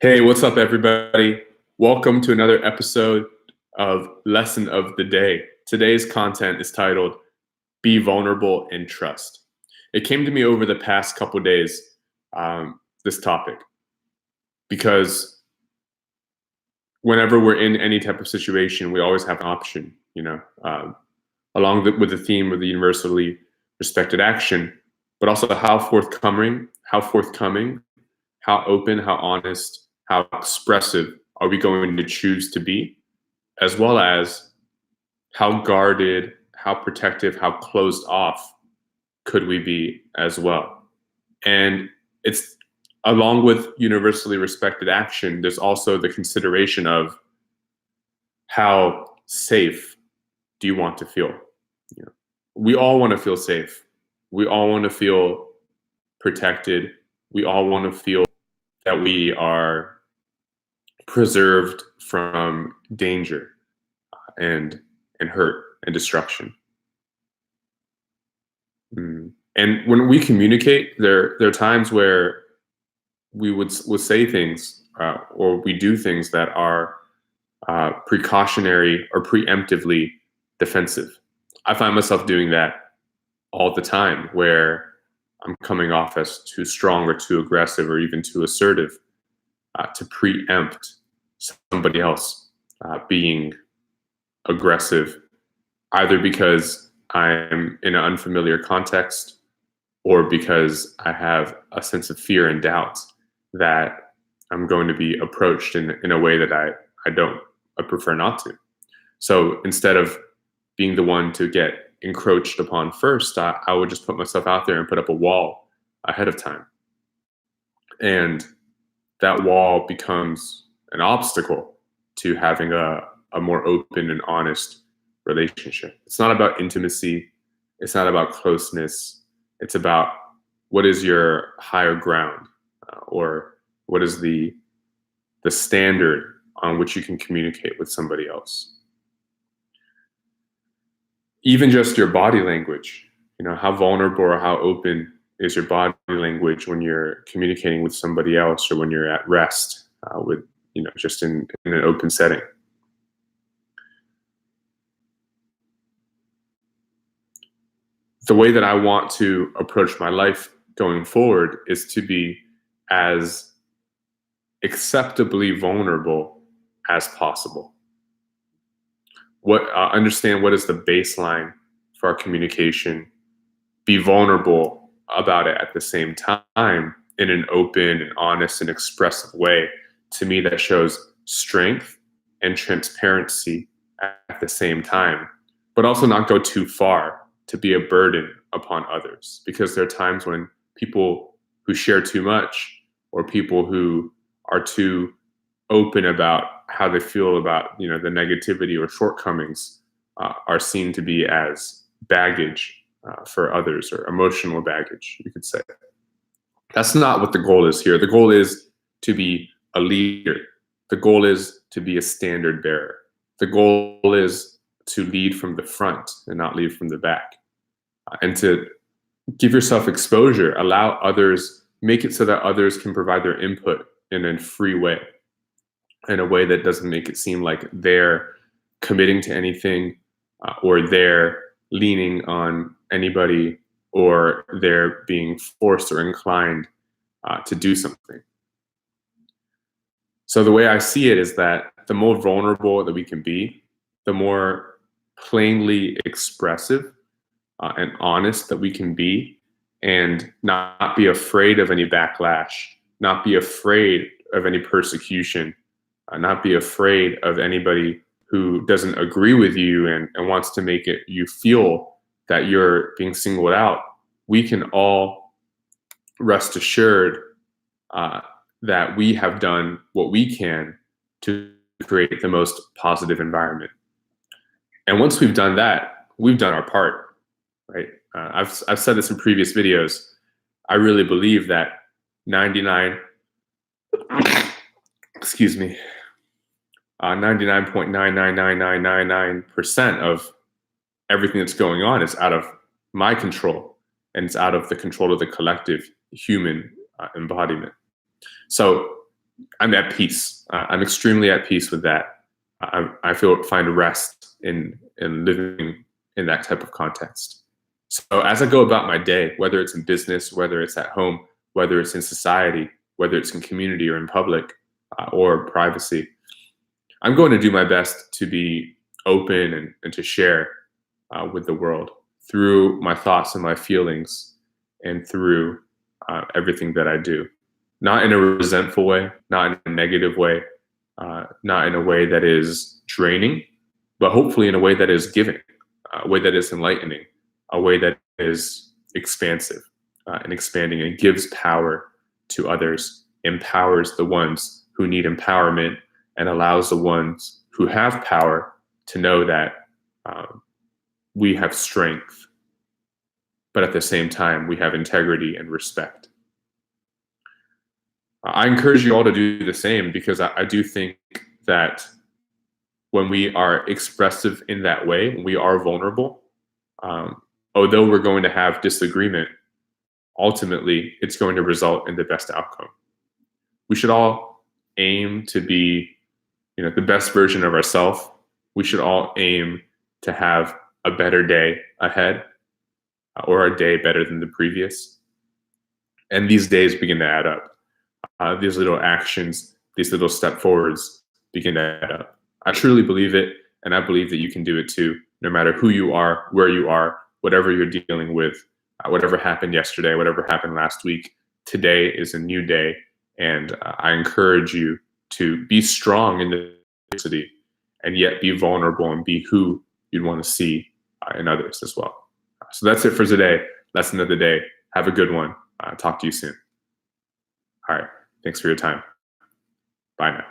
Hey, what's up, everybody? Welcome to another episode of Lesson of the Day. Today's content is titled Be Vulnerable and Trust. It came to me over the past couple days, this topic, because whenever we're in any type of situation, we always have an option, with the theme of the universally respected action, but also how forthcoming, how open, how honest, how expressive are we going to choose to be, as well as how guarded, how protective, how closed off could we be as well. And it's along with universally respected action, there's also the consideration of how safe do you want to feel? We all want to feel safe. We all want to feel protected. We all want to feel that we are preserved from danger and hurt and destruction. And when we communicate, there are times where we would say things or we do things that are precautionary or preemptively defensive. I find myself doing that all the time, where I'm coming off as too strong or too aggressive or even too assertive to preempt somebody else being aggressive, either because I'm in an unfamiliar context or because I have a sense of fear and doubt that I'm going to be approached in a way that I prefer not to. So instead of being the one to get encroached upon first, I would just put myself out there and put up a wall ahead of time. And that wall becomes an obstacle to having a more open and honest relationship. It's not about intimacy. It's not about closeness. It's about what is your higher ground, or what is the standard on which you can communicate with somebody else. Even just your body language, how vulnerable or how open is your body language when you're communicating with somebody else, or when you're at rest just in an open setting. The way that I want to approach my life going forward is to be as acceptably vulnerable as possible. Understand what is the baseline for our communication, be vulnerable about it at the same time in an open and honest and expressive way. To me, that shows strength and transparency at the same time, but also not go too far to be a burden upon others, because there are times when people who share too much, or people who are too open about how they feel about the negativity or shortcomings are seen to be as baggage for others, or emotional baggage, you could say. That's not what the goal is here. The goal is to be a leader. The goal is to be a standard bearer. The goal is to lead from the front and not lead from the back, and to give yourself exposure, allow others, make it so that others can provide their input in a free way, in a way that doesn't make it seem like they're committing to anything, or they're leaning on anybody, or they're being forced or inclined to do something. So the way I see it is that the more vulnerable that we can be, the more plainly expressive and honest that we can be, and not be afraid of any backlash, not be afraid of any persecution, not be afraid of anybody who doesn't agree with you and wants to make it you feel that you're being singled out. We can all rest assured that we have done what we can to create the most positive environment. And once we've done that, we've done our part, right? I've said this in previous videos. I really believe that 99.99999% of everything that's going on is out of my control, and it's out of the control of the collective human embodiment. So I'm at peace. I'm extremely at peace with that. I find rest in living in that type of context. So as I go about my day, whether it's in business, whether it's at home, whether it's in society, whether it's in community or in public or privacy, I'm going to do my best to be open and to share with the world through my thoughts and my feelings and through everything that I do. Not in a resentful way, not in a negative way, not in a way that is draining, but hopefully in a way that is giving, a way that is enlightening, a way that is expansive and expanding and gives power to others, empowers the ones who need empowerment, and allows the ones who have power to know that we have strength, but at the same time, we have integrity and respect. I encourage you all to do the same, because I do think that when we are expressive in that way, when we are vulnerable, although we're going to have disagreement, ultimately it's going to result in the best outcome. We should all aim to be, the best version of ourselves. We should all aim to have a better day ahead, or a day better than the previous. And these days begin to add up. These little actions, these little step forwards begin to add up. I truly believe it, and I believe that you can do it too, no matter who you are, where you are, whatever you're dealing with, whatever happened yesterday, whatever happened last week. Today is a new day, and I encourage you to be strong in the adversity, and yet be vulnerable and be who you'd want to see in others as well. So that's it for today. Lesson of the day. Have a good one. Talk to you soon. All right. Thanks for your time. Bye now.